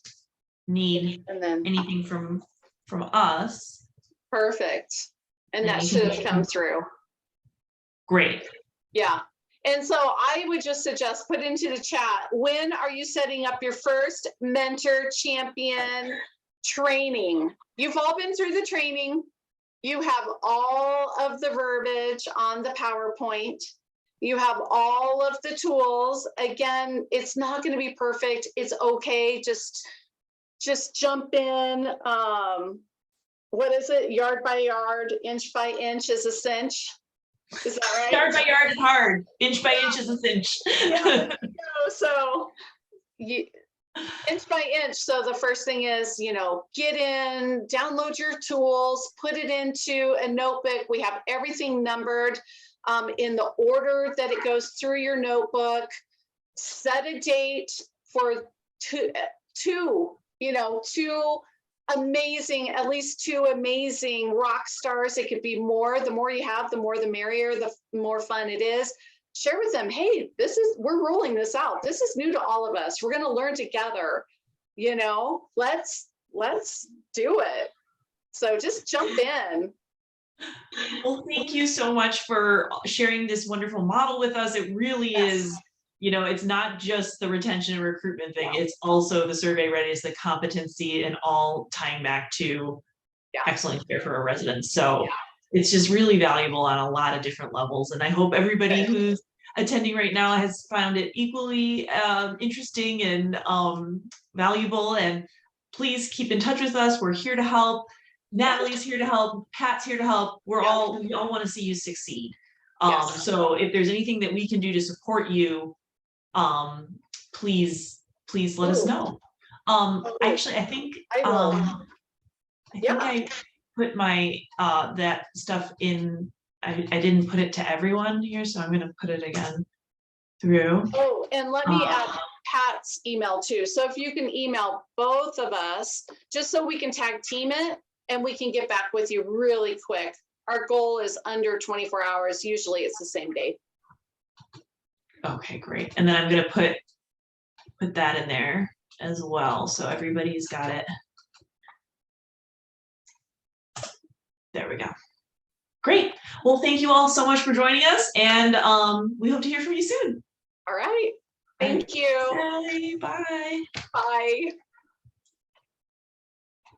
need And then anything from us. perfect. And And that you should can have come through. Great. Yeah. And so I would just suggest put into the chat, when are you setting up your first mentor champion training? You've all been through the training. You have all of the verbiage on the PowerPoint. You have all of the tools. Again, it's not going to be perfect. It's okay. Just jump in. What is it? Yard by yard, inch by inch is a cinch. Is that right? Yard by yard is hard. Inch by inch is a cinch. Yeah. So inch by inch. So the first thing is, get in, download your tools, put it into a notebook. We have everything numbered in the order that it goes through your notebook. Set a date for two amazing, at least two amazing rock stars. It could be more. The more you have, the more the merrier, the more fun it is. Share with them, hey, we're rolling this out. This is new to all of us. We're going to learn together. Let's do it. So just jump in. Well, thank you so much for sharing this wonderful model with us. It really is, it's not just the retention and recruitment thing. It's also the survey readiness, the competency, and all tying back to excellent care for our residents. So it's just really valuable on a lot of different levels. And I hope everybody who's attending right now has found it equally interesting and valuable. And please keep in touch with us. We're here to help. Natalie's here to help. Pat's here to help. We all want to see you succeed. So if there's anything that we can do to support you, please let us know. Actually, I think I put my that stuff in. I didn't put it to everyone here, so I'm going to put it again through. Oh, and let me add Pat's email too. So if you can email both of us, just so we can tag team it and we can get back with you really quick. Our goal is under 24 hours. Usually it's the same day. Okay, great. And then I'm going to put that in there as well, so everybody's got it. There we go. Great. Well, thank you all so much for joining us, and we hope to hear from you soon. All right. Thank you. Bye. Bye. Bye.